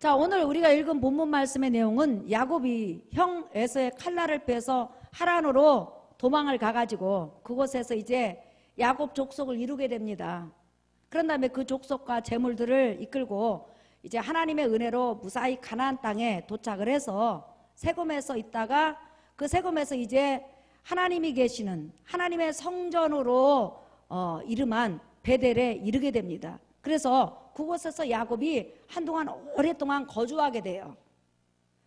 자, 오늘 우리가 읽은 본문 말씀의 내용은 야곱이 형 에서의 칼날을 빼서 하란으로 도망을 가가지고 그곳에서 이제 야곱 족속을 이루게 됩니다. 그런 다음에 그 족속과 재물들을 이끌고 이제 하나님의 은혜로 무사히 가나안 땅에 도착을 해서 세겜에서 있다가 그 세겜에서 이제 하나님이 계시는 하나님의 성전으로 이름한 베델에 이르게 됩니다. 그래서 그곳에서 야곱이 한동안 오랫동안 거주하게 돼요.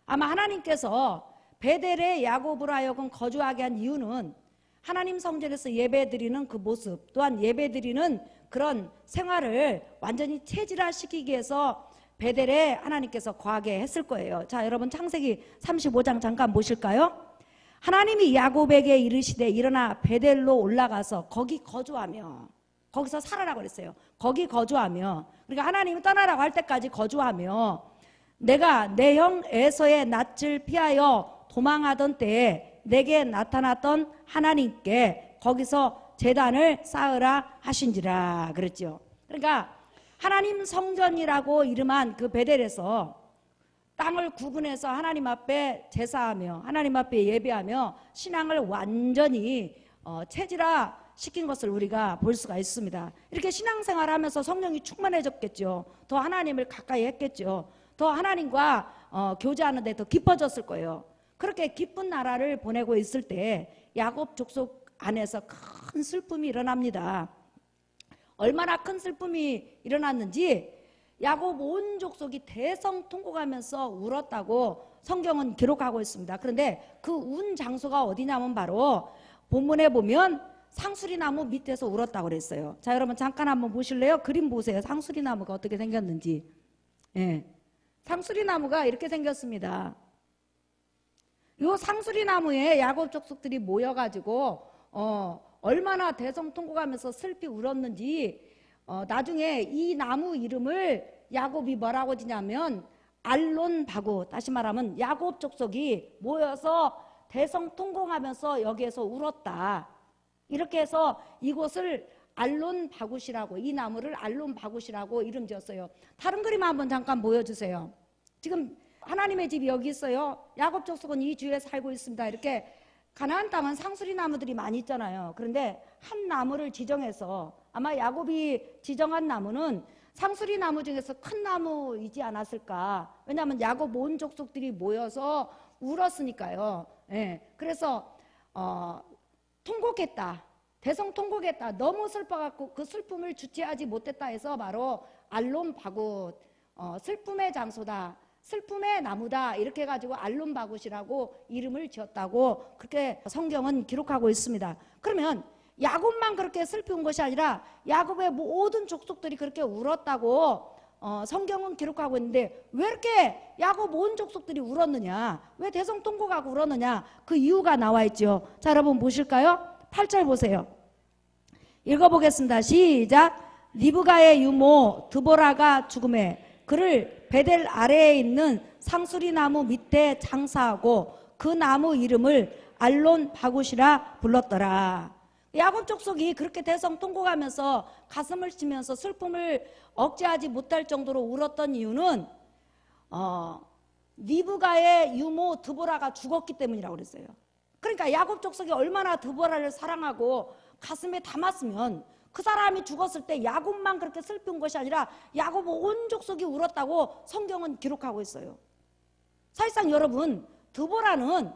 아마 하나님께서 베델에 야곱으로 하여금 거주하게 한 이유는 하나님 성전에서 예배드리는 그 모습 또한 예배드리는 그런 생활을 완전히 체질화시키기 위해서 베델에 하나님께서 거하게 했을 거예요. 자, 여러분 창세기 35장 잠깐 보실까요? 하나님이 야곱에게 이르시되 일어나 베델로 올라가서 거기 거주하며, 거기서 살아라고 그랬어요. 거기 거주하며, 그러니까 하나님이 떠나라고 할 때까지 거주하며 내가 내 형 에서의 낯을 피하여 도망하던 때에 내게 나타났던 하나님께 거기서 제단을 쌓으라 하신지라 그랬죠. 그러니까 하나님 성전이라고 이름한 그 베델에서 땅을 구분해서 하나님 앞에 제사하며 하나님 앞에 예배하며 신앙을 완전히 체질화 시킨 것을 우리가 볼 수가 있습니다. 이렇게 신앙생활 하면서 성령이 충만해졌겠죠. 더 하나님을 가까이 했겠죠. 더 하나님과 교제하는 데 더 깊어졌을 거예요. 그렇게 기쁜 나라를 보내고 있을 때 야곱 족속 안에서 큰 슬픔이 일어납니다. 얼마나 큰 슬픔이 일어났는지 야곱 온 족속이 대성통곡하면서 울었다고 성경은 기록하고 있습니다. 그런데 그 운 장소가 어디냐면 바로 본문에 보면 상수리나무 밑에서 울었다고 그랬어요. 자, 여러분 잠깐 한번 보실래요? 그림 보세요. 상수리나무가 어떻게 생겼는지. 예. 상수리나무가 이렇게 생겼습니다. 요 상수리나무에 야곱 족속들이 모여가지고 얼마나 대성통곡하면서 슬피 울었는지 나중에 이 나무 이름을 야곱이 뭐라고 지냐면 알론바구, 다시 말하면 야곱 족속이 모여서 대성통곡하면서 여기에서 울었다. 이렇게 해서 이곳을 알론바굿이라고, 이 나무를 알론바굿이라고 이름 지었어요. 다른 그림 한번 잠깐 보여주세요. 지금 하나님의 집이 여기 있어요. 야곱 족속은 이 주위에 살고 있습니다. 이렇게 가나안 땅은 상수리 나무들이 많이 있잖아요. 그런데 한 나무를 지정해서 아마 야곱이 지정한 나무는 상수리 나무 중에서 큰 나무이지 않았을까. 왜냐하면 야곱 온 족속들이 모여서 울었으니까요. 예. 그래서 통곡했다. 대성통곡했다. 너무 슬퍼갖고 그 슬픔을 주체하지 못했다 해서 바로 알론바굿, 슬픔의 장소다. 슬픔의 나무다. 이렇게 해가지고 알론바굿이라고 이름을 지었다고 그렇게 성경은 기록하고 있습니다. 그러면 야곱만 그렇게 슬픈 것이 아니라 야곱의 모든 족속들이 그렇게 울었다고 성경은 기록하고 있는데 왜 이렇게 야곱 온 족속들이 울었느냐, 왜 대성통곡하고 울었느냐, 그 이유가 나와 있죠. 자, 여러분 보실까요? 8절 보세요. 읽어보겠습니다. 시작. 리브가의 유모 드보라가 죽음에 그를 베델 아래에 있는 상수리 나무 밑에 장사하고 그 나무 이름을 알론바굿이라 불렀더라. 야곱 족속이 그렇게 대성통곡하면서 가슴을 치면서 슬픔을 억제하지 못할 정도로 울었던 이유는 리브가의 유모 드보라가 죽었기 때문이라고 그랬어요. 그러니까 야곱 족속이 얼마나 드보라를 사랑하고 가슴에 담았으면 그 사람이 죽었을 때 야곱만 그렇게 슬픈 것이 아니라 야곱 온 족속이 울었다고 성경은 기록하고 있어요. 사실상 여러분, 드보라는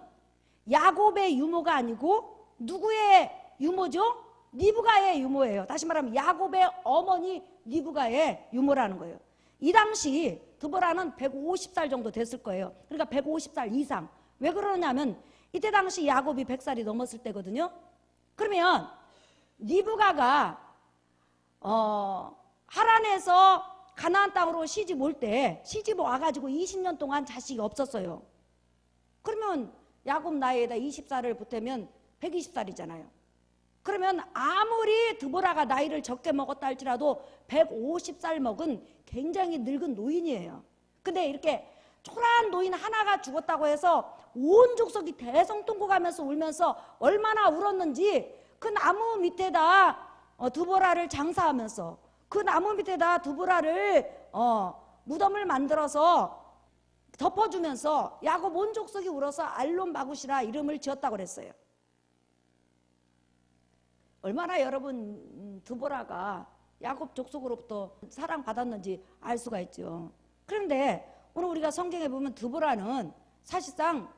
야곱의 유모가 아니고 누구의 유모죠? 리브가의 유모예요. 다시 말하면 야곱의 어머니 리브가의 유모라는 거예요. 이 당시 드보라는 150살 정도 됐을 거예요. 그러니까 150살 이상. 왜 그러냐면 이때 당시 야곱이 100살이 넘었을 때거든요. 그러면 리브가가 하란에서 가나안 땅으로 시집 올 때 시집 와가지고 20년 동안 자식이 없었어요. 그러면 야곱 나이에다 20살을 보태면 120살이잖아요. 그러면 아무리 드보라가 나이를 적게 먹었다 할지라도 150살 먹은 굉장히 늙은 노인이에요. 근데 이렇게 초라한 노인 하나가 죽었다고 해서 온 족속이 대성통곡하면서 울면서 얼마나 울었는지 그 나무 밑에다 드보라를 장사하면서 그 나무 밑에다 드보라를 무덤을 만들어서 덮어주면서 야곱 온 족속이 울어서 알론 바구시라 이름을 지었다고 그랬어요. 얼마나 여러분 드보라가 야곱 족속으로부터 사랑받았는지 알 수가 있죠. 그런데 오늘 우리가 성경에 보면 드보라는 사실상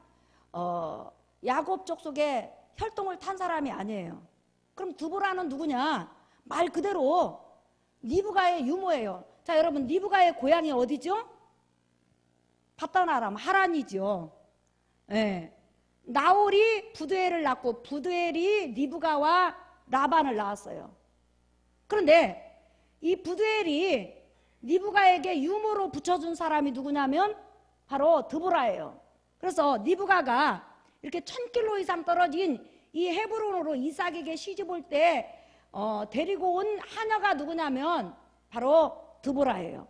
야곱 족속의 혈통을 탄 사람이 아니에요. 그럼 드보라는 누구냐? 말 그대로 리브가의 유모예요. 자, 여러분, 리브가의 고향이 어디죠? 바다나람 하란이죠. 예. 나홀이 부두엘을 낳고 부두엘이 리브가와 라반을 낳았어요. 그런데 이 부두엘이 리브가에게 유모로 붙여준 사람이 누구냐면 바로 드보라예요. 그래서 리브가가 이렇게 1000km 이상 떨어진 이 헤브론으로 이삭에게 시집 올 때 데리고 온 하녀가 누구냐면 바로 드보라예요.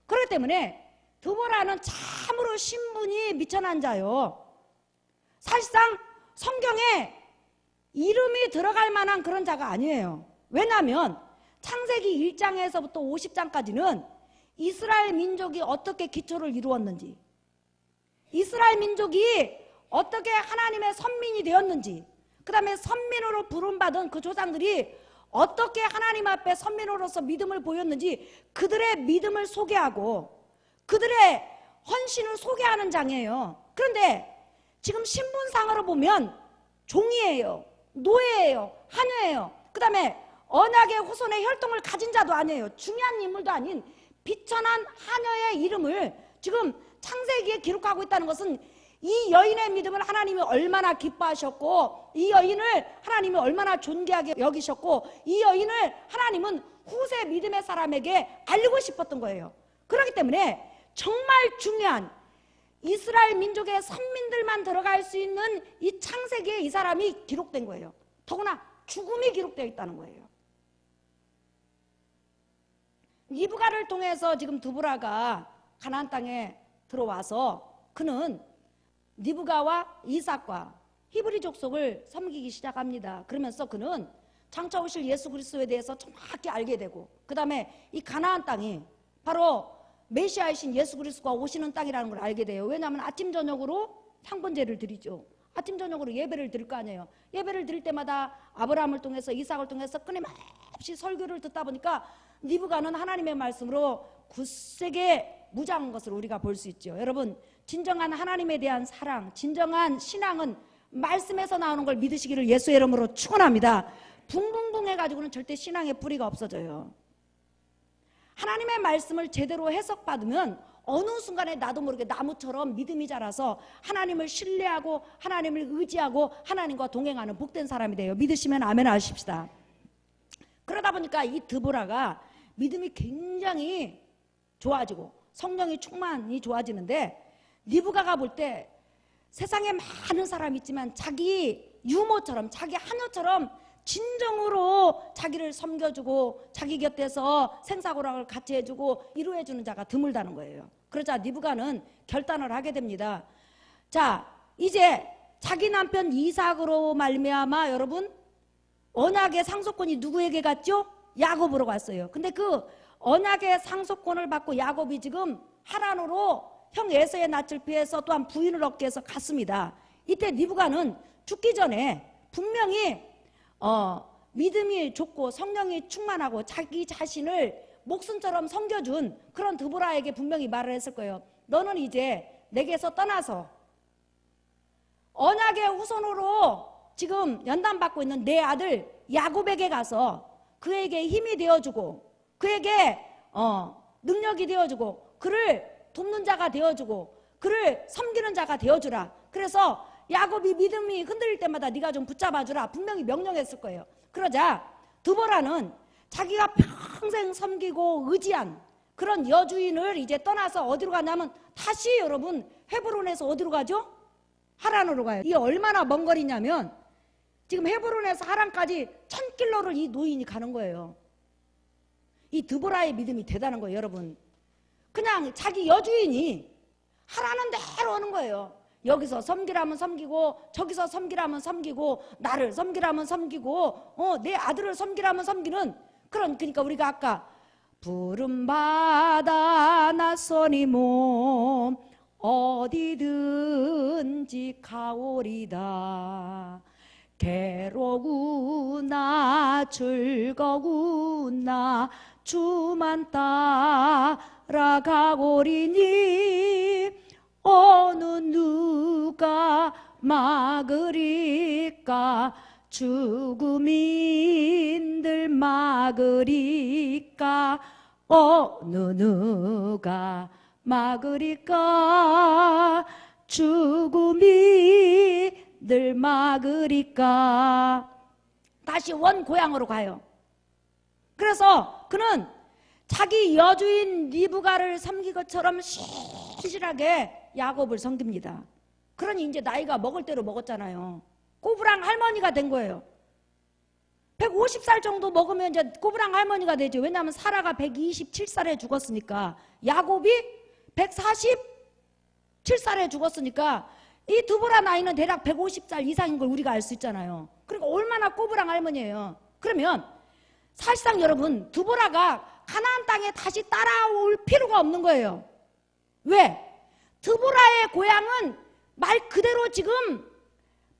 그렇기 때문에 드보라는 참으로 신분이 미천한 자요. 사실상 성경에 이름이 들어갈 만한 그런 자가 아니에요. 왜냐하면 창세기 1장에서부터 50장까지는 이스라엘 민족이 어떻게 기초를 이루었는지, 이스라엘 민족이 어떻게 하나님의 선민이 되었는지, 그 다음에 선민으로 부름받은 그 조상들이 어떻게 하나님 앞에 선민으로서 믿음을 보였는지 그들의 믿음을 소개하고 그들의 헌신을 소개하는 장이에요. 그런데 지금 신분상으로 보면 종이에요, 노예예요, 하녀예요. 그 다음에 언약의 후손의 혈통을 가진 자도 아니에요. 중요한 인물도 아닌 비천한 하녀의 이름을 지금 창세기에 기록하고 있다는 것은 이 여인의 믿음을 하나님이 얼마나 기뻐하셨고 이 여인을 하나님이 얼마나 존귀하게 여기셨고 이 여인을 하나님은 후세 믿음의 사람에게 알리고 싶었던 거예요. 그렇기 때문에 정말 중요한 이스라엘 민족의 선민들만 들어갈 수 있는 이 창세기에 이 사람이 기록된 거예요. 더구나 죽음이 기록되어 있다는 거예요. 리브가를 통해서 지금 드보라가 가나안 땅에 들어와서 그는 리브가와 이삭과 히브리 족속을 섬기기 시작합니다. 그러면서 그는 장차 오실 예수 그리스도에 대해서 정확히 알게 되고 그 다음에 이 가나안 땅이 바로 메시아이신 예수 그리스도가 오시는 땅이라는 걸 알게 돼요. 왜냐하면 아침 저녁으로 향번제를 드리죠. 아침 저녁으로 예배를 드릴 거 아니에요. 예배를 드릴 때마다 아브라함을 통해서 이삭을 통해서 끊임없이 설교를 듣다 보니까 리브가는 하나님의 말씀으로 굳세게 무장한 것을 우리가 볼 수 있죠. 여러분, 진정한 하나님에 대한 사랑, 진정한 신앙은 말씀에서 나오는 걸 믿으시기를 예수의 이름으로 축원합니다. 붕붕붕 해가지고는 절대 신앙의 뿌리가 없어져요. 하나님의 말씀을 제대로 해석받으면 어느 순간에 나도 모르게 나무처럼 믿음이 자라서 하나님을 신뢰하고 하나님을 의지하고 하나님과 동행하는 복된 사람이 돼요. 믿으시면 아멘 하십시다. 그러다 보니까 이 드보라가 믿음이 굉장히 좋아지고 성령이 충만히 좋아지는데 리브가가 볼 때 세상에 많은 사람이 있지만 자기 유모처럼 자기 하녀처럼 진정으로 자기를 섬겨주고 자기 곁에서 생사고락을 같이 해주고 위로해주는 자가 드물다는 거예요. 그러자 리브가는 결단을 하게 됩니다. 자, 이제 자기 남편 이삭으로 말미암아 여러분 언약의 상속권이 누구에게 갔죠? 야곱으로 갔어요. 근데 그 언약의 상속권을 받고 야곱이 지금 하란으로 형 에서의 낯을 피해서 또한 부인을 얻기 위해서 갔습니다. 이때 리브가는 죽기 전에 분명히 믿음이 좋고 성령이 충만하고 자기 자신을 목숨처럼 섬겨준 그런 드보라에게 분명히 말을 했을 거예요. 너는 이제 내게서 떠나서 언약의 후손으로 지금 연단받고 있는 내 아들 야곱에게 가서 그에게 힘이 되어주고 그에게 능력이 되어주고 그를 돕는 자가 되어주고 그를 섬기는 자가 되어주라. 그래서 야곱이 믿음이 흔들릴 때마다 네가 좀 붙잡아주라 분명히 명령했을 거예요. 그러자 드보라는 자기가 평생 섬기고 의지한 그런 여주인을 이제 떠나서 어디로 가냐면 다시 여러분 헤브론에서 어디로 가죠? 하란으로 가요. 이게 얼마나 먼 거리냐면 지금 헤브론에서 하란까지 1000km를 이 노인이 가는 거예요. 이 드보라의 믿음이 대단한 거예요. 여러분, 그냥 자기 여주인이 하라는 대로 오는 거예요. 여기서 섬기라면 섬기고 저기서 섬기라면 섬기고 나를 섬기라면 섬기고 내 아들을 섬기라면 섬기는 그러니까 우리가 아까 푸른 바다 낯선이 몸 어디든지 가오리다. 괴로구나 즐거구나 주만 따라가오리니 어느 누가 막으리까 죽음인들 막으리까 어느 누가 막으리까 죽음이들 막으리까. 다시 원 고향으로 가요. 그래서 그는 자기 여주인 리브가를 섬긴 것처럼 신실하게 야곱을 섬깁니다. 그러니 이제 나이가 먹을 대로 먹었잖아요. 꼬부랑 할머니가 된 거예요. 150살 정도 먹으면 이제 꼬부랑 할머니가 되죠. 왜냐하면 사라가 127살에 죽었으니까, 야곱이 147살에 죽었으니까 이 두보라 나이는 대략 150살 이상인 걸 우리가 알 수 있잖아요. 그러니까 얼마나 꼬부랑 할머니예요. 그러면 사실상 여러분, 두보라가 가나안 땅에 다시 따라올 필요가 없는 거예요. 왜? 두보라의 고향은 말 그대로 지금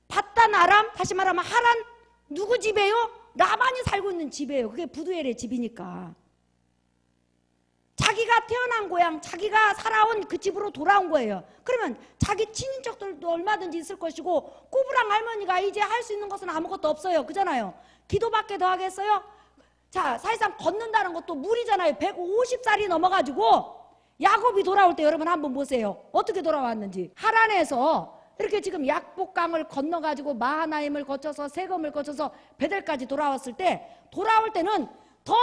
바단 아람, 다시 말하면 하란, 누구 집이에요? 라반이 살고 있는 집이에요. 그게 부두엘의 집이니까. 자기가 태어난 고향, 자기가 살아온 그 집으로 돌아온 거예요. 그러면 자기 친인척들도 얼마든지 있을 것이고, 꼬부랑 할머니가 이제 할 수 있는 것은 아무것도 없어요. 그잖아요. 기도밖에 더 하겠어요? 자, 사실상 걷는다는 것도 무리잖아요. 150살이 넘어가지고 야곱이 돌아올 때 여러분 한번 보세요. 어떻게 돌아왔는지. 하란에서 이렇게 지금 약복강을 건너가지고 마하나임을 거쳐서 세검을 거쳐서 베델까지 돌아왔을 때, 돌아올 때는 더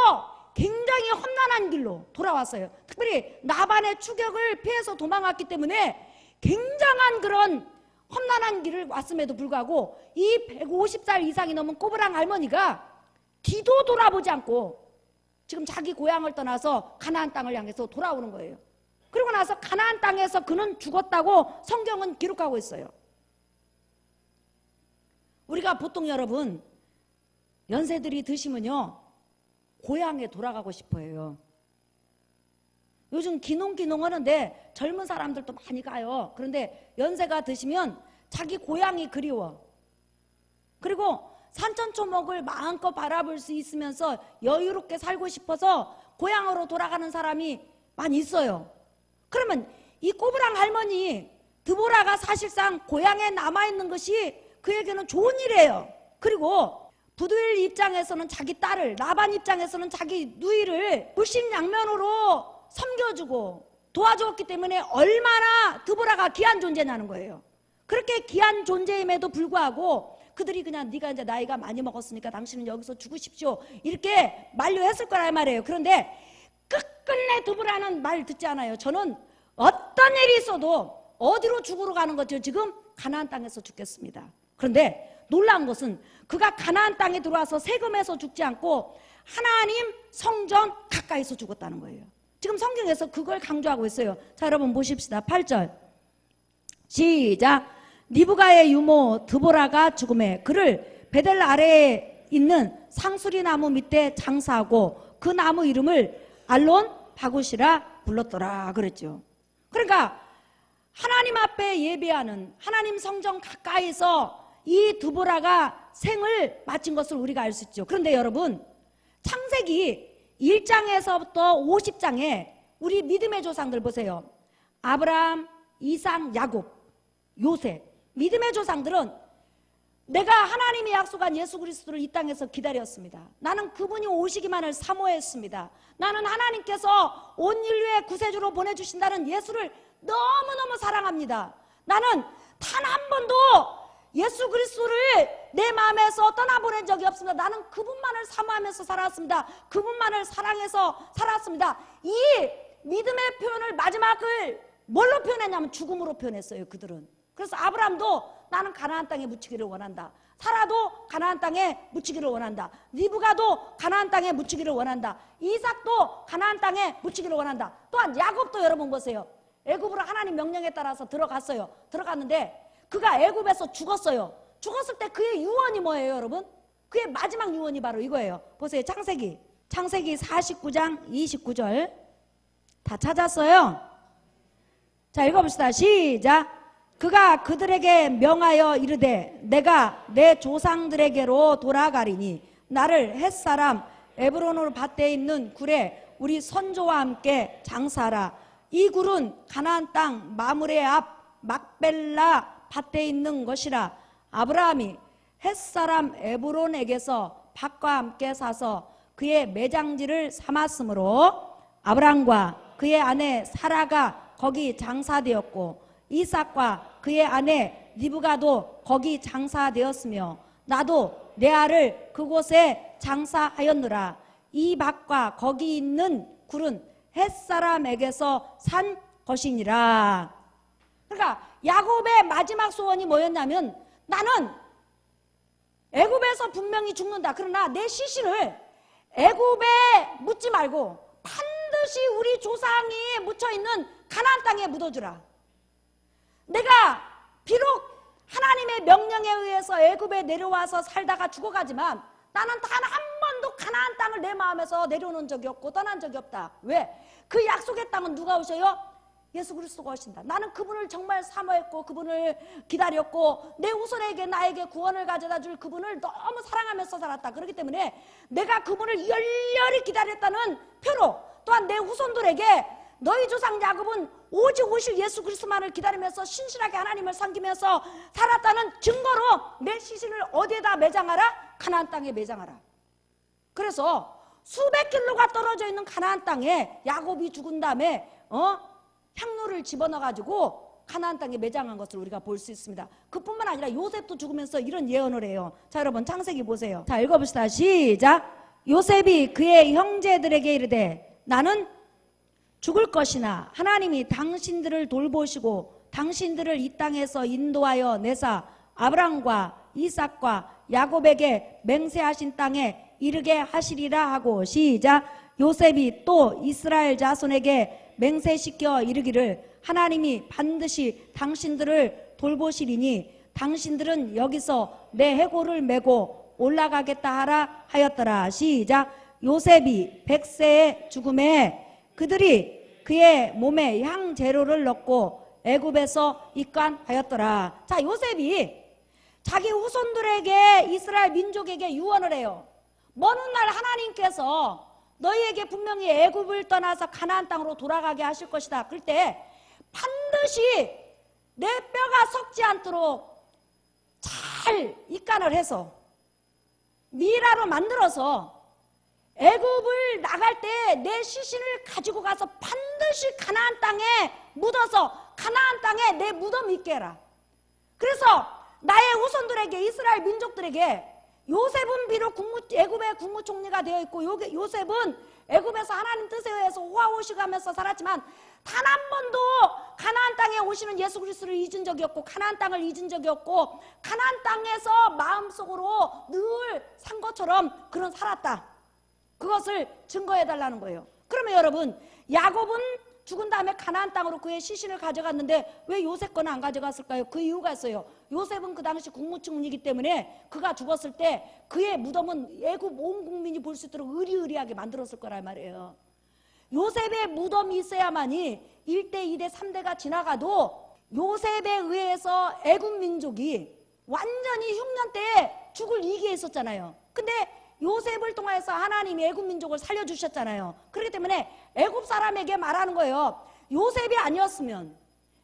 굉장히 험난한 길로 돌아왔어요. 특별히 나반의 추격을 피해서 도망갔기 때문에 굉장한 그런 험난한 길을 왔음에도 불구하고 이 150살 이상이 넘은 꼬부랑 할머니가 뒤도 돌아보지 않고 지금 자기 고향을 떠나서 가나안 땅을 향해서 돌아오는 거예요. 그리고 나서 가나안 땅에서 그는 죽었다고 성경은 기록하고 있어요. 우리가 보통 여러분 연세들이 드시면요, 고향에 돌아가고 싶어요. 요즘 기농 하는데 젊은 사람들도 많이 가요. 그런데 연세가 드시면 자기 고향이 그리워. 그리고 산천초목을 마음껏 바라볼 수 있으면서 여유롭게 살고 싶어서 고향으로 돌아가는 사람이 많이 있어요. 그러면 이 꼬부랑 할머니 드보라가 사실상 고향에 남아있는 것이 그에게는 좋은 일이에요. 그리고 부두엘 입장에서는 자기 딸을, 라반 입장에서는 자기 누이를 불신양면으로 섬겨주고 도와주었기 때문에 얼마나 드보라가 귀한 존재냐는 거예요. 그렇게 귀한 존재임에도 불구하고 그들이 그냥 네가 이제 나이가 많이 먹었으니까 당신은 여기서 죽으십시오 이렇게 만류했을 거란 말이에요. 그런데 끝끝내 드보라는 말 듣지 않아요. 저는 어떤 일이 있어도 어디로 죽으러 가는 거죠? 지금 가나안 땅에서 죽겠습니다. 그런데 놀라운 것은 그가 가나안 땅에 들어와서 세금에서 죽지 않고 하나님 성전 가까이서 죽었다는 거예요. 지금 성경에서 그걸 강조하고 있어요. 자, 여러분 보십시다. 8절 시작. 리브가의 유모 드보라가 죽음에 그를 베델 아래에 있는 상수리 나무 밑에 장사하고 그 나무 이름을 알론 바굿이라 불렀더라 그랬죠. 그러니까 하나님 앞에 예배하는, 하나님 성전 가까이서 이 드보라가 생을 마친 것을 우리가 알 수 있죠. 그런데 여러분, 창세기 1장에서부터 50장에 우리 믿음의 조상들 보세요. 아브라함, 이삭, 야곱, 요셉. 믿음의 조상들은 내가 하나님이 약속한 예수 그리스도를 이 땅에서 기다렸습니다. 나는 그분이 오시기만을 사모했습니다. 나는 하나님께서 온 인류의 구세주로 보내주신다는 예수를 너무너무 사랑합니다. 나는 단 한 번도 예수 그리스도를 내 마음에서 떠나보낸 적이 없습니다. 나는 그분만을 사모하면서 살았습니다. 그분만을 사랑해서 살았습니다. 이 믿음의 표현을, 마지막을 뭘로 표현했냐면 죽음으로 표현했어요. 그들은. 그래서 아브라함도 나는 가나안 땅에 묻히기를 원한다. 사라도 가나안 땅에 묻히기를 원한다. 리브가도 가나안 땅에 묻히기를 원한다. 이삭도 가나안 땅에 묻히기를 원한다. 또한 야곱도 여러분 보세요. 애굽으로 하나님 명령에 따라서 들어갔어요. 들어갔는데 그가 애굽에서 죽었어요. 죽었을 때 그의 유언이 뭐예요, 여러분? 그의 마지막 유언이 바로 이거예요. 보세요. 창세기 49장 29절 다 찾았어요? 자, 읽어봅시다. 시작. 그가 그들에게 명하여 이르되 내가 내 조상들에게로 돌아가리니 나를 햇사람 에브론으로 밭에 있는 굴에 우리 선조와 함께 장사하라. 이 굴은 가나안 땅 마므레 앞 막벨라 밭에 있는 것이라. 아브라함이 햇사람 에브론에게서 밭과 함께 사서 그의 매장지를 삼았으므로 아브라함과 그의 아내 사라가 거기 장사되었고 이삭과 그의 아내 리브가도 거기 장사되었으며 나도 내 알을 그곳에 장사하였느라. 이 밭과 거기 있는 굴은 햇사람에게서 산 것이니라. 그러니까 야곱의 마지막 소원이 뭐였냐면 나는 애굽에서 분명히 죽는다. 그러나 내 시신을 애굽에 묻지 말고 반드시 우리 조상이 묻혀있는 가나안 땅에 묻어주라. 내가 비록 하나님의 명령에 의해서 애굽에 내려와서 살다가 죽어가지만 나는 단 한 번도 가나안 땅을 내 마음에서 내려놓은 적이 없고 떠난 적이 없다. 왜? 그 약속의 땅은 누가 오셔요? 예수 그리스도가 오신다. 나는 그분을 정말 사모했고 그분을 기다렸고 내 후손에게 나에게 구원을 가져다 줄 그분을 너무 사랑하면서 살았다. 그렇기 때문에 내가 그분을 열렬히 기다렸다는 표로 또한 내 후손들에게 너희 조상 야곱은 오직 오실 예수 그리스도만을 기다리면서 신실하게 하나님을 섬기면서 살았다는 증거로 내 시신을 어디에다 매장하라? 가나안 땅에 매장하라. 그래서 수백 킬로가 떨어져 있는 가나안 땅에 야곱이 죽은 다음에 향로를 집어넣어가지고 가나안 땅에 매장한 것을 우리가 볼 수 있습니다. 그뿐만 아니라 요셉도 죽으면서 이런 예언을 해요. 자, 여러분 창세기 보세요. 자, 읽어봅시다. 시작. 요셉이 그의 형제들에게 이르되 나는 죽을 것이나 하나님이 당신들을 돌보시고 당신들을 이 땅에서 인도하여 내사 아브람과 이삭과 야곱에게 맹세하신 땅에 이르게 하시리라 하고. 시작. 요셉이 또 이스라엘 자손에게 맹세시켜 이르기를 하나님이 반드시 당신들을 돌보시리니 당신들은 여기서 내 해골을 메고 올라가겠다 하라 하였더라. 시작. 요셉이 100세의 죽음에 그들이 그의 몸에 향재료를 넣고 애굽에서 입관하였더라. 자, 요셉이 자기 후손들에게 이스라엘 민족에게 유언을 해요. 먼 훗날 하나님께서 너희에게 분명히 애굽을 떠나서 가나안 땅으로 돌아가게 하실 것이다. 그럴 때 반드시 내 뼈가 썩지 않도록 잘 입간을 해서 미라로 만들어서 애굽을 나갈 때 내 시신을 가지고 가서 반드시 가나안 땅에 묻어서 가나안 땅에 내 무덤 있게 해라. 그래서 나의 후손들에게 이스라엘 민족들에게 요셉은 비록 애굽의 국무총리가 되어 있고 요셉은 애굽에서 하나님 뜻에 의해서 호화호식하면서 살았지만 단 한 번도 가나안 땅에 오시는 예수 그리스도를 잊은 적이 없고 가나안 땅을 잊은 적이 없고 가나안 땅에서 마음속으로 늘 산 것처럼 그런 살았다. 그것을 증거해달라는 거예요. 그러면 여러분 야곱은 죽은 다음에 가나안 땅으로 그의 시신을 가져갔는데 왜 요셉 거는 안 가져갔을까요? 그 이유가 있어요. 요셉은 그 당시 국무총리이기 때문에 그가 죽었을 때 그의 무덤은 애굽 온 국민이 볼 수 있도록 의리의리하게 만들었을 거란 말이에요. 요셉의 무덤이 있어야만이 1대, 2대, 3대가 지나가도 요셉에 의해서 애굽 민족이 완전히 흉년 때에 죽을 위기에 있었잖아요. 근데 요셉을 통해서 하나님이 애굽 민족을 살려주셨잖아요. 그렇기 때문에 애굽 사람에게 말하는 거예요. 요셉이 아니었으면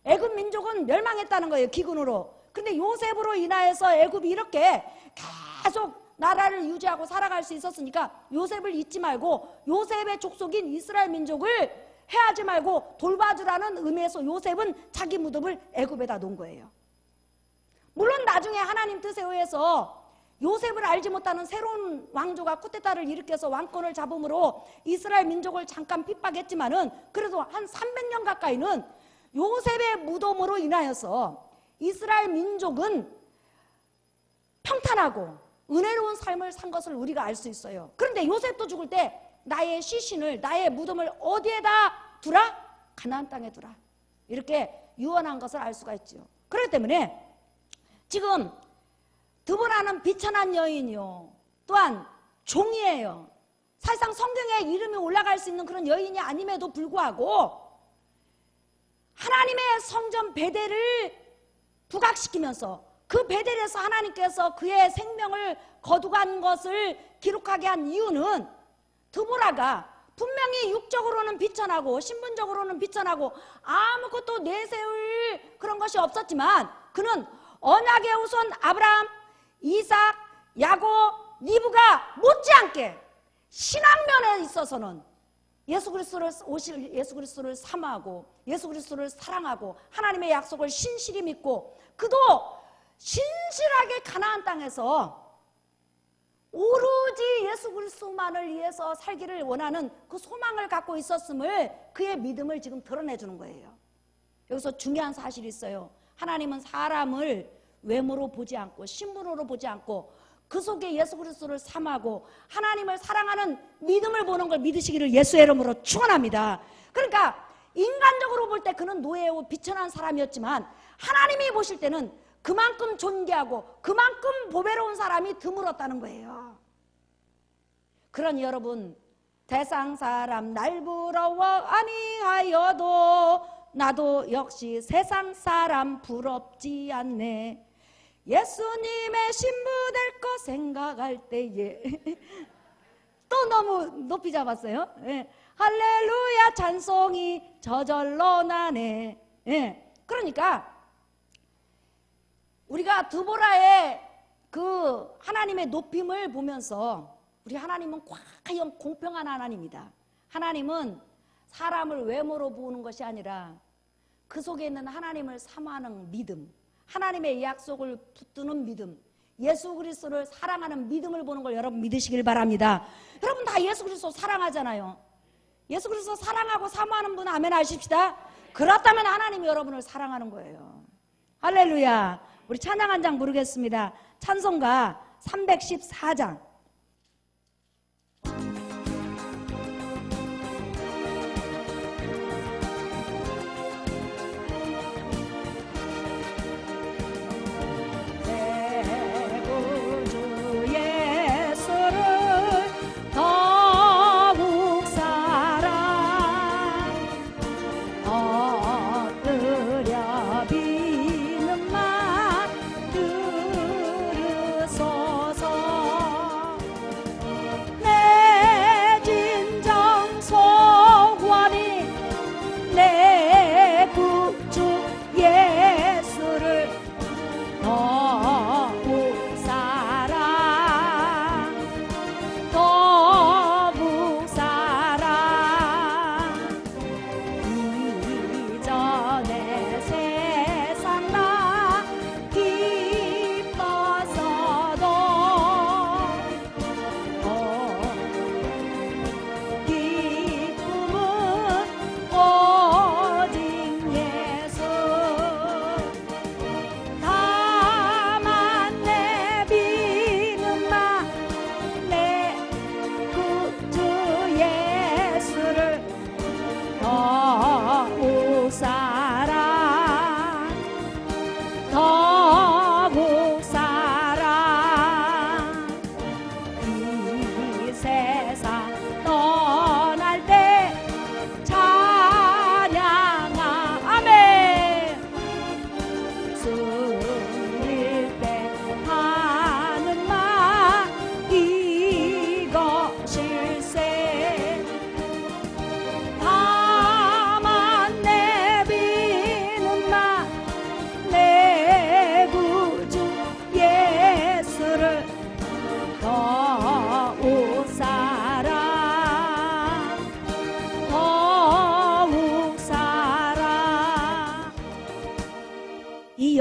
애굽 민족은 멸망했다는 거예요. 기근으로. 근데 요셉으로 인하여서 애굽이 이렇게 계속 나라를 유지하고 살아갈 수 있었으니까 요셉을 잊지 말고 요셉의 족속인 이스라엘 민족을 해하지 말고 돌봐주라는 의미에서 요셉은 자기 무덤을 애굽에다 놓은 거예요. 물론 나중에 하나님 뜻에 의해서 요셉을 알지 못하는 새로운 왕조가 쿠데타를 일으켜서 왕권을 잡음으로 이스라엘 민족을 잠깐 핍박했지만은 그래도 한 300년 가까이는 요셉의 무덤으로 인하여서 이스라엘 민족은 평탄하고 은혜로운 삶을 산 것을 우리가 알 수 있어요. 그런데 요셉도 죽을 때 나의 시신을 나의 무덤을 어디에다 두라? 가나안 땅에 두라. 이렇게 유언한 것을 알 수가 있죠. 그렇기 때문에 지금 드보라는 비천한 여인이요. 또한 종이에요. 사실상 성경에 이름이 올라갈 수 있는 그런 여인이 아님에도 불구하고 하나님의 성전 베델을 부각시키면서 그 베델에서 하나님께서 그의 생명을 거두간 것을 기록하게 한 이유는 드보라가 분명히 육적으로는 비천하고 신분적으로는 비천하고 아무것도 내세울 그런 것이 없었지만 그는 언약의 후손 아브라함, 이삭, 야곱, 리브가 못지않게 신앙면에 있어서는 예수 그리스도를 사모하고 예수 그리스도를 사랑하고 하나님의 약속을 신실히 믿고 그도 신실하게 가나안 땅에서 오로지 예수 그리스도만을 위해서 살기를 원하는 그 소망을 갖고 있었음을 그의 믿음을 지금 드러내주는 거예요. 여기서 중요한 사실이 있어요. 하나님은 사람을 외모로 보지 않고 신분으로 보지 않고 그 속에 예수 그리스도를 사모하고 하나님을 사랑하는 믿음을 보는 걸 믿으시기를 예수의 이름으로 축원합니다. 그러니까 인간적으로 볼 때 그는 노예요 비천한 사람이었지만 하나님이 보실 때는 그만큼 존귀하고 그만큼 보배로운 사람이 드물었다는 거예요. 그러니 여러분, 대상 사람 날 부러워 아니하여도 나도 역시 세상 사람 부럽지 않네. 예수님의 신부 될 거 생각할 때에 또 너무 높이 잡았어요. 예. 할렐루야 찬송이 저절로 나네. 예. 그러니까 우리가 드보라의 그 하나님의 높임을 보면서 우리 하나님은 과연 공평한 하나님이다. 하나님은 사람을 외모로 보는 것이 아니라 그 속에 있는 하나님을 사모하는 믿음, 하나님의 약속을 붙드는 믿음, 예수 그리스도를 사랑하는 믿음을 보는 걸 여러분 믿으시길 바랍니다. 여러분 다 예수 그리스도 사랑하잖아요. 예수 그리스도 사랑하고 사모하는 분 아멘 하십시다. 그렇다면 하나님이 여러분을 사랑하는 거예요. 할렐루야. 우리 찬양 한 장 부르겠습니다. 찬송가 314장.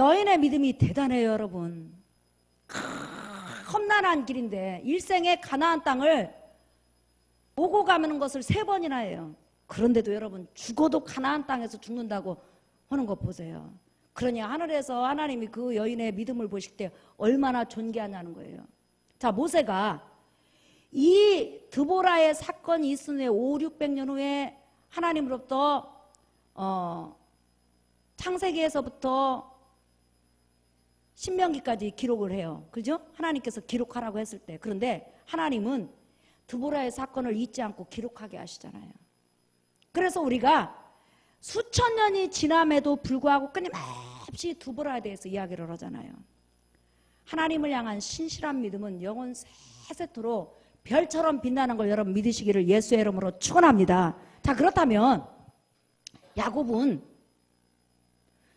여인의 믿음이 대단해요, 여러분. 험난한 길인데 일생의 가나안 땅을 오고 가는 것을 3번이나 해요. 그런데도 여러분 죽어도 가나안 땅에서 죽는다고 하는 거 보세요. 그러니 하늘에서 하나님이 그 여인의 믿음을 보실 때 얼마나 존귀하냐는 거예요. 자, 모세가 이 드보라의 사건이 있은 후에 500-600년 후에 하나님으로부터 창세기에서부터 신명기까지 기록을 해요. 그죠? 하나님께서 기록하라고 했을 때. 그런데 하나님은 드보라의 사건을 잊지 않고 기록하게 하시잖아요. 그래서 우리가 수천 년이 지남에도 불구하고 끊임없이 두보라에 대해서 이야기를 하잖아요. 하나님을 향한 신실한 믿음은 영혼 세세토록 별처럼 빛나는 걸 여러분 믿으시기를 예수의 이름으로 축원합니다. 자, 그렇다면 야곱은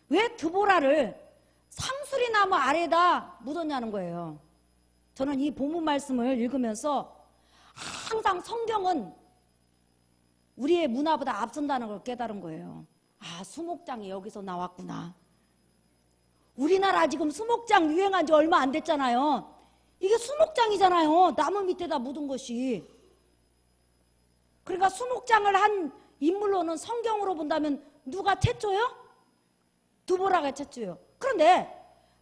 왜 두보라를 상수리 나무 아래에다 묻었냐는 거예요. 저는 이 본문 말씀을 읽으면서 항상 성경은 우리의 문화보다 앞선다는 걸 깨달은 거예요. 아, 수목장이 여기서 나왔구나. 우리나라 지금 수목장 유행한 지 얼마 안 됐잖아요. 이게 수목장이잖아요. 나무 밑에다 묻은 것이. 그러니까 수목장을 한 인물로는 성경으로 본다면 누가 최초요? 두보라가 최초요. 그런데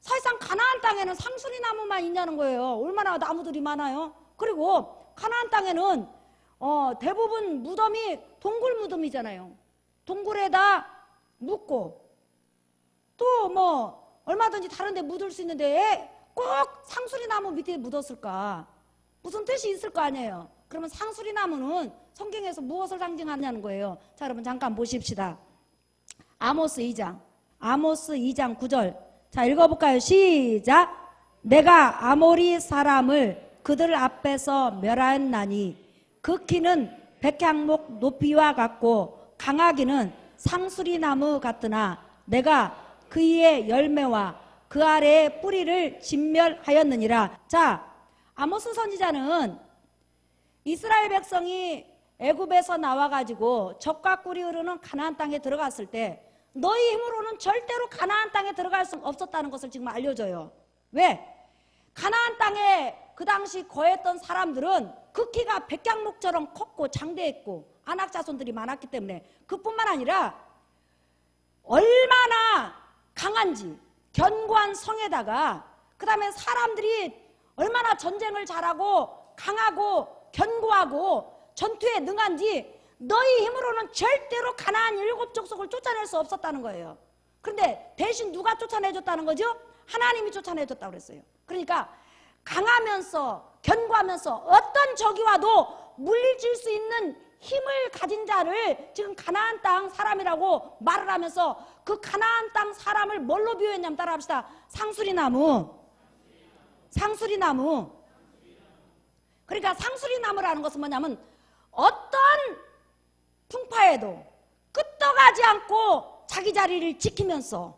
사실상 가나안 땅에는 상수리 나무만 있냐는 거예요. 얼마나 나무들이 많아요. 그리고 가나안 땅에는 대부분 무덤이 동굴 무덤이잖아요. 동굴에다 묻고 또 뭐 얼마든지 다른 데 묻을 수 있는데 왜 꼭 상수리 나무 밑에 묻었을까? 무슨 뜻이 있을 거 아니에요. 그러면 상수리 나무는 성경에서 무엇을 상징하냐는 거예요. 자, 여러분 잠깐 보십시다. 아모스 2장 9절. 자, 읽어볼까요? 시작. 내가 아모리 사람을 그들 앞에서 멸하였나니 그 키는 백향목 높이와 같고 강하기는 상수리 나무 같으나 내가 그의 열매와 그 아래의 뿌리를 진멸하였느니라. 자, 아모스 선지자는 이스라엘 백성이 애굽에서 나와가지고 적과 꿀이 흐르는 가나안 땅에 들어갔을 때 너희 힘으로는 절대로 가나안 땅에 들어갈 수 없었다는 것을 지금 알려줘요. 왜? 가나안 땅에 그 당시 거했던 사람들은 그 키가 백향목처럼 컸고 장대했고 안악자손들이 많았기 때문에 그뿐만 아니라 얼마나 강한지 견고한 성에다가 그 다음에 사람들이 얼마나 전쟁을 잘하고 강하고 견고하고 전투에 능한지 너희 힘으로는 절대로 가나안 7족속을 쫓아낼 수 없었다는 거예요. 그런데 대신 누가 쫓아내줬다는 거죠? 하나님이 쫓아내줬다고 그랬어요. 그러니까 강하면서 견고하면서 어떤 적이 와도 물리칠 수 있는 힘을 가진 자를 지금 가나안 땅 사람이라고 말을 하면서 그 가나안 땅 사람을 뭘로 비유했냐면 따라합시다. 상수리나무. 상수리나무. 그러니까 상수리나무라는 것은 뭐냐면 어떤 풍파에도 끄떡하지 않고 자기 자리를 지키면서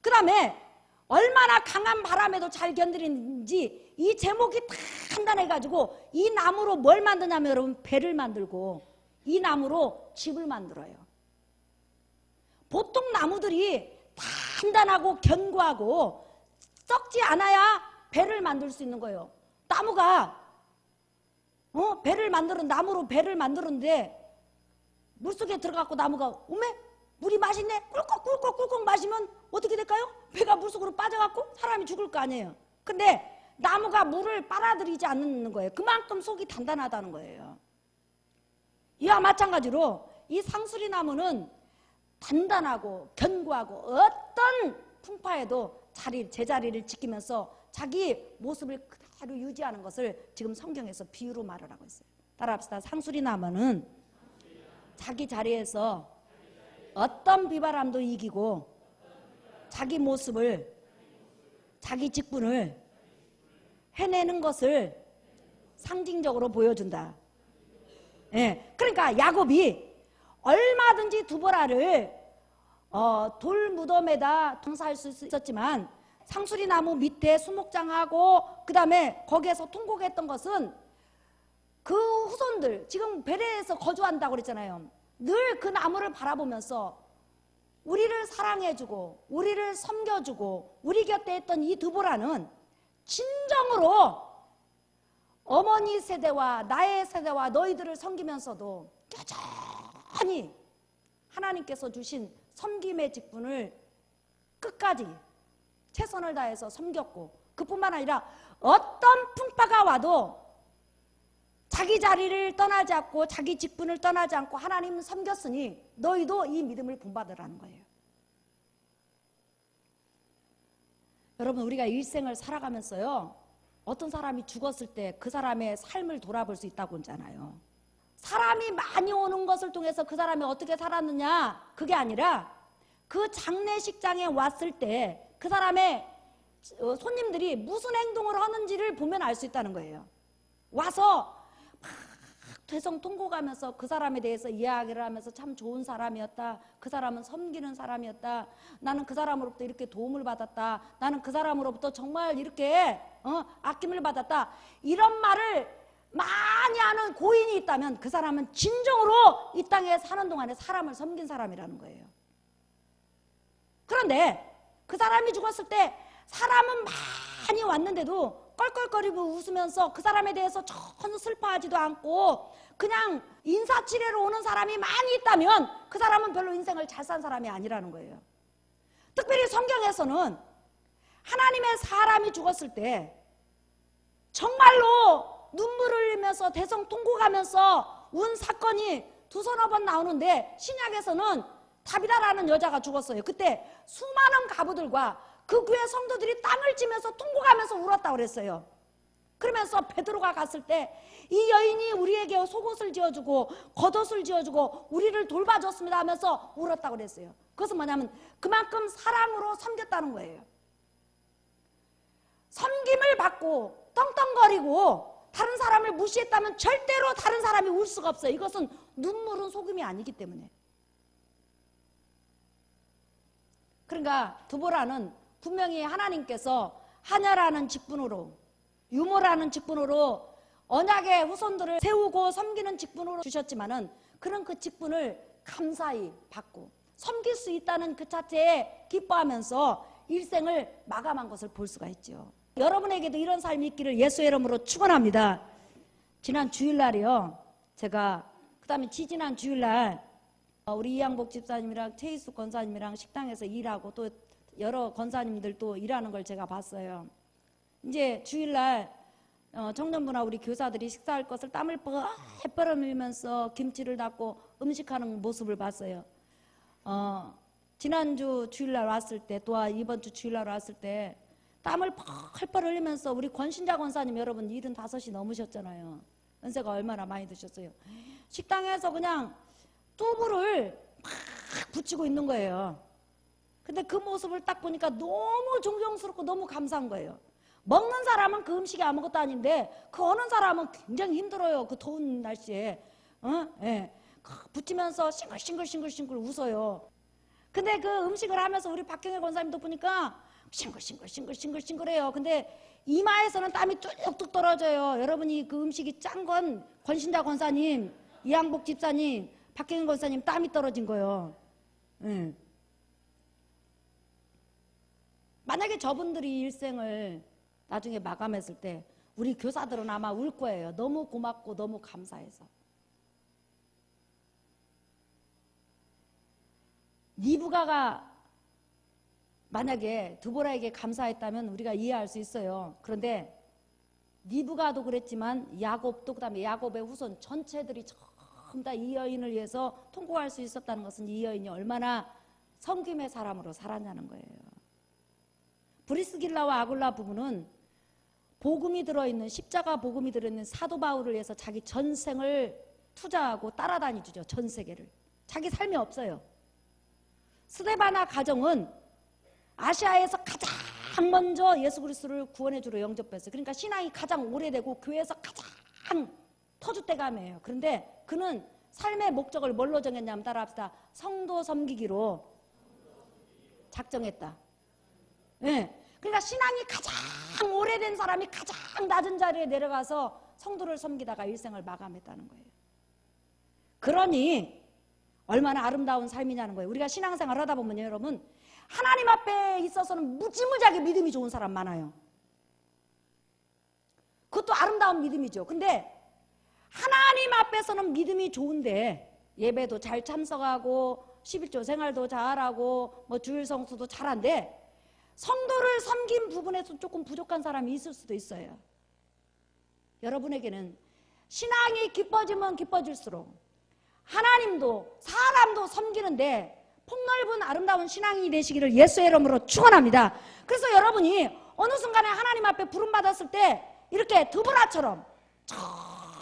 그 다음에 얼마나 강한 바람에도 잘 견디는지 이 제목이 다 판단해가지고 이 나무로 뭘 만드냐면 여러분 배를 만들고 이 나무로 집을 만들어요. 보통 나무들이 단단하고 견고하고 썩지 않아야 배를 만들 수 있는 거예요. 나무가 배를 만드는 나무로 배를 만드는데 물속에 들어가고 나무가 오메 물이 맛있네 꿀꺽꿀꺽 마시면 어떻게 될까요? 배가 물속으로 빠져갖고 사람이 죽을 거 아니에요. 근데 나무가 물을 빨아들이지 않는 거예요. 그만큼 속이 단단하다는 거예요. 이와 마찬가지로 이 상수리 나무는 단단하고 견고하고 어떤 풍파에도 제자리를 지키면서 자기 모습을 그대로 유지하는 것을 지금 성경에서 비유로 말을 하고 있어요. 따라합시다. 상수리 나무는 자기 자리에서 어떤 비바람도 이기고 자기 모습을 자기 직분을 해내는 것을 상징적으로 보여준다. 예, 그러니까 야곱이 얼마든지 두보라를 돌 무덤에다 통사할 수 있었지만 상수리 나무 밑에 수목장하고 그 다음에 거기에서 통곡했던 것은 그 후손들 지금 베레에서 거주한다고 그랬잖아요. 늘 그 나무를 바라보면서 우리를 사랑해주고 우리를 섬겨주고 우리 곁에 있던 이 두보라는 진정으로 어머니 세대와 나의 세대와 너희들을 섬기면서도 여전히 하나님께서 주신 섬김의 직분을 끝까지 최선을 다해서 섬겼고 그뿐만 아니라 어떤 풍파가 와도 자기 자리를 떠나지 않고 자기 직분을 떠나지 않고 하나님을 섬겼으니 너희도 이 믿음을 본받으라는 거예요. 여러분 우리가 일생을 살아가면서요 어떤 사람이 죽었을 때 그 사람의 삶을 돌아볼 수 있다고 하잖아요. 사람이 많이 오는 것을 통해서 그 사람이 어떻게 살았느냐, 그게 아니라 그 장례식장에 왔을 때 그 사람의 손님들이 무슨 행동을 하는지를 보면 알 수 있다는 거예요. 와서 막 대성통곡하면서 그 사람에 대해서 이야기를 하면서 참 좋은 사람이었다, 그 사람은 섬기는 사람이었다, 나는 그 사람으로부터 이렇게 도움을 받았다, 나는 그 사람으로부터 정말 이렇게 아낌을 받았다, 이런 말을 많이 하는 고인이 있다면 그 사람은 진정으로 이 땅에 사는 동안에 사람을 섬긴 사람이라는 거예요. 그런데 그 사람이 죽었을 때 사람은 많이 왔는데도 껄껄거리고 웃으면서 그 사람에 대해서 전혀 슬퍼하지도 않고 그냥 인사치레로 오는 사람이 많이 있다면 그 사람은 별로 인생을 잘 산 사람이 아니라는 거예요. 특별히 성경에서는 하나님의 사람이 죽었을 때 정말로 눈물을 흘리면서 대성통곡하면서 운 사건이 두서너 번 나오는데, 신약에서는 다비다라는 여자가 죽었어요. 그때 수많은 가부들과 그 교회 성도들이 땅을 치면서 통곡하면서 울었다고 그랬어요. 그러면서 베드로가 갔을 때 이 여인이 우리에게 속옷을 지어주고 겉옷을 지어주고 우리를 돌봐줬습니다 하면서 울었다고 그랬어요. 그것은 뭐냐면 그만큼 사랑으로 섬겼다는 거예요. 섬김을 받고 떵떵거리고 다른 사람을 무시했다면 절대로 다른 사람이 울 수가 없어요. 이것은 눈물은 소금이 아니기 때문에. 그러니까 드보라는 분명히 하나님께서 하냐라는 직분으로, 유모라는 직분으로 언약의 후손들을 세우고 섬기는 직분으로 주셨지만은 그런 그 직분을 감사히 받고 섬길 수 있다는 그 자체에 기뻐하면서 일생을 마감한 것을 볼 수가 있죠. 여러분에게도 이런 삶이 있기를 예수의 이름으로 축원합니다. 지난 주일날이요, 제가 그다음에 지지난 주일날 우리 이양복 집사님이랑 최희숙 권사님이랑 식당에서 일하고 또 여러 권사님들 또 일하는 걸 제가 봤어요. 이제 주일날 청년부나 우리 교사들이 식사할 것을 땀을 뻘뻘 흘리면서 김치를 담고 음식하는 모습을 봤어요. 지난주 주일날 왔을 때, 또 이번 주 주일날 왔을 때 땀을 펄펄 흘리면서 우리 권신자 권사님 여러분 75이 넘으셨잖아요. 연세가 얼마나 많이 드셨어요. 식당에서 그냥 뚜부를 막 붙이고 있는 거예요. 근데 그 모습을 딱 보니까 너무 존경스럽고 너무 감사한 거예요. 먹는 사람은 그 음식이 아무것도 아닌데 그 어느 사람은 굉장히 힘들어요. 그 더운 날씨에 예. 붙이면서 싱글싱글 웃어요. 근데 그 음식을 하면서 우리 박경혜 권사님도 보니까 싱글싱글해요. 근데 이마에서는 땀이 뚝뚝 떨어져요. 여러분이 그 음식이 짠 건 권신자 권사님, 이양복 집사님, 박경혜 권사님 땀이 떨어진 거예요. 예. 만약에 저분들이 일생을 나중에 마감했을 때 우리 교사들은 아마 울 거예요. 너무 고맙고 너무 감사해서. 리브가가 만약에 드보라에게 감사했다면 우리가 이해할 수 있어요. 그런데 리브가도 그랬지만 야곱도, 그다음에 야곱의 후손 전체들이 전부 다 이 여인을 위해서 통곡할 수 있었다는 것은 이 여인이 얼마나 섬김의 사람으로 살았냐는 거예요. 브리스길라와 아굴라 부부는 복음이 들어있는, 십자가 복음이 들어있는 사도 바울을 위해서 자기 전생을 투자하고 따라다니죠. 전 세계를. 자기 삶이 없어요. 스데바나 가정은 아시아에서 가장 먼저 예수 그리스도를 구원해 주러 영접했어요. 그러니까 신앙이 가장 오래되고 교회에서 가장 터줏대감이에요. 그런데 그는 삶의 목적을 뭘로 정했냐면, 따라합시다. 성도 섬기기로 작정했다. 네. 그러니까 신앙이 가장 오래된 사람이 가장 낮은 자리에 내려가서 성도를 섬기다가 일생을 마감했다는 거예요. 그러니 얼마나 아름다운 삶이냐는 거예요. 우리가 신앙생활 하다 보면 여러분, 하나님 앞에 있어서는 무지무지하게 믿음이 좋은 사람 많아요. 그것도 아름다운 믿음이죠. 근데 하나님 앞에서는 믿음이 좋은데 예배도 잘 참석하고 11조 생활도 잘하고 뭐 주일 성수도 잘한데 성도를 섬긴 부분에서 조금 부족한 사람이 있을 수도 있어요. 여러분에게는 신앙이 깊어지면 깊어질수록 하나님도 사람도 섬기는데 폭넓은 아름다운 신앙이 되시기를 예수의 이름으로 축원합니다. 그래서 여러분이 어느 순간에 하나님 앞에 부름받았을 때 이렇게 드보라처럼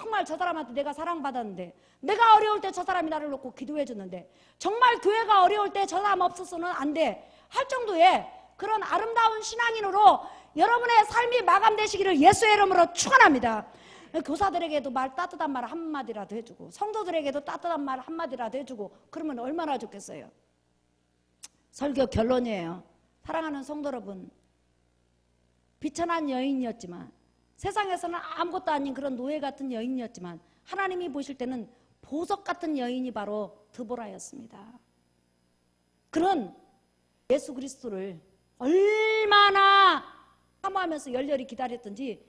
정말 저 사람한테 내가 사랑받았는데, 내가 어려울 때 저 사람이 나를 놓고 기도해 주는데, 정말 교회가 어려울 때 저 사람 없어서는 안 돼 할 정도의 그런 아름다운 신앙인으로 여러분의 삶이 마감되시기를 예수의 이름으로 축원합니다. 교사들에게도 따뜻한 말 한마디라도 해주고, 성도들에게도 따뜻한 말 한마디라도 해주고, 그러면 얼마나 좋겠어요. 설교 결론이에요. 사랑하는 성도 여러분, 비천한 여인이었지만, 세상에서는 아무것도 아닌 그런 노예 같은 여인이었지만, 하나님이 보실 때는 보석 같은 여인이 바로 드보라였습니다. 그런 예수 그리스도를 얼마나 사모하면서 열렬히 기다렸던지,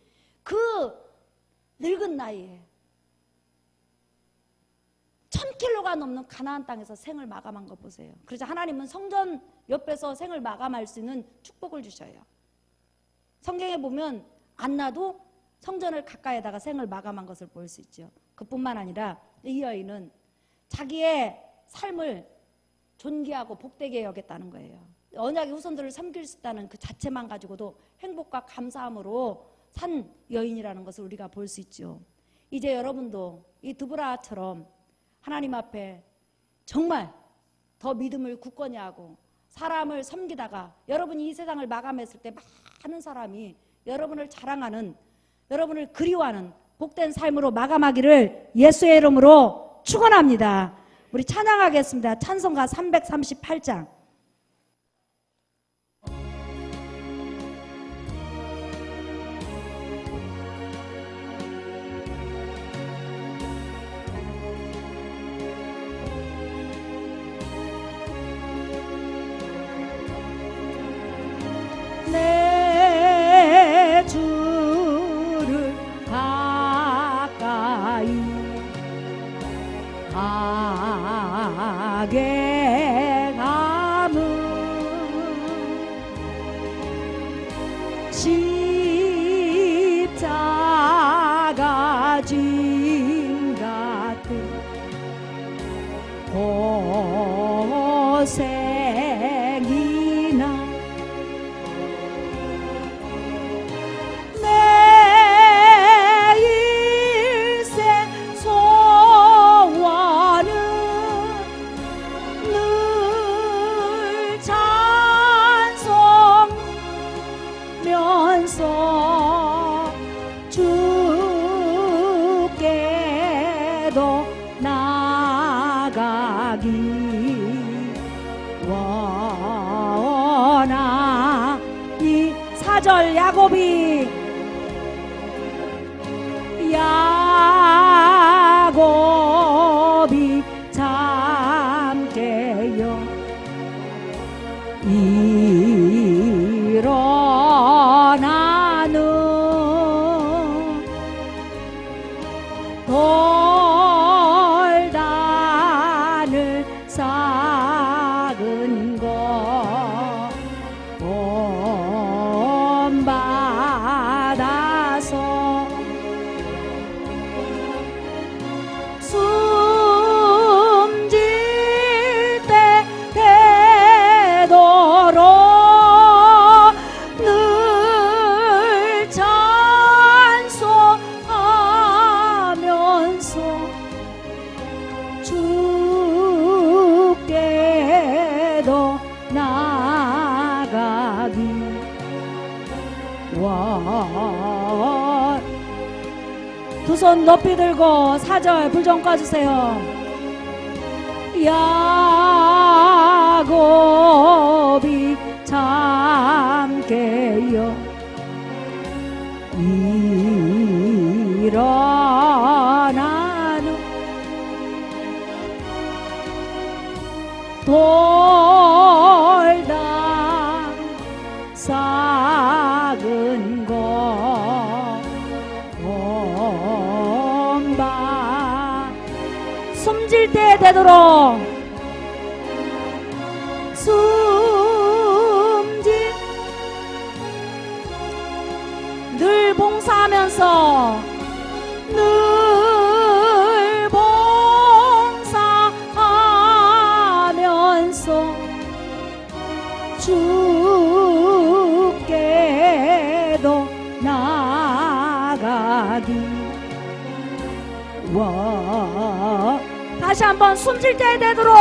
그 늙은 나이에 1000km가 넘는 가나안 땅에서 생을 마감한 거 보세요. 그래서 하나님은 성전 옆에서 생을 마감할 수 있는 축복을 주셔요. 성경에 보면 안나도 성전을 가까이에다가 생을 마감한 것을 볼 수 있죠. 그뿐만 아니라 이 여인은 자기의 삶을 존귀하고 복되게 여겼다는 거예요. 언약의 후손들을 섬길 수 있다는 그 자체만 가지고도 행복과 감사함으로 산 여인이라는 것을 우리가 볼 수 있죠. 이제 여러분도 이 드보라처럼 하나님 앞에 정말 더 믿음을 굳건히 하고 사람을 섬기다가 여러분이 이 세상을 마감했을 때 많은 사람이 여러분을 자랑하는, 여러분을 그리워하는 복된 삶으로 마감하기를 예수의 이름으로 축원합니다. 우리 찬양하겠습니다. 찬송가 338장. 내 주를 가까이 하게 감은 십자가 짐 같은 고생이나 주께도 나가기 원하니. 4절 야곱이 잠 깨요 일어나는 돌단을 삭은 거 본받아서 숨질 때 되도록 늘 찬송하면서 주께도 나가기 원. 두 손 높이 들고 4절 불 좀 꺼주세요. 야곱이 잠 깨요 일어나는 돌담 삭은 거 본바. 숨질 때 되도록 숨질 늘 봉사하면서 늘 봉사하면서 주께도 나가기 와 다시 한번 숨질 때 되도록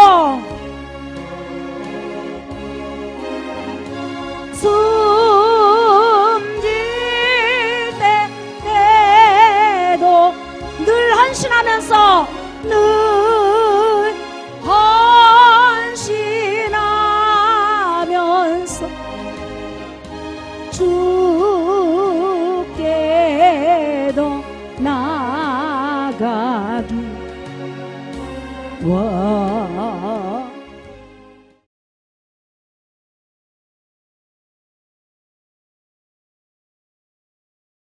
숨질 때도 늘 헌신하면서 늘 헌신하면서 주께도 나가기 와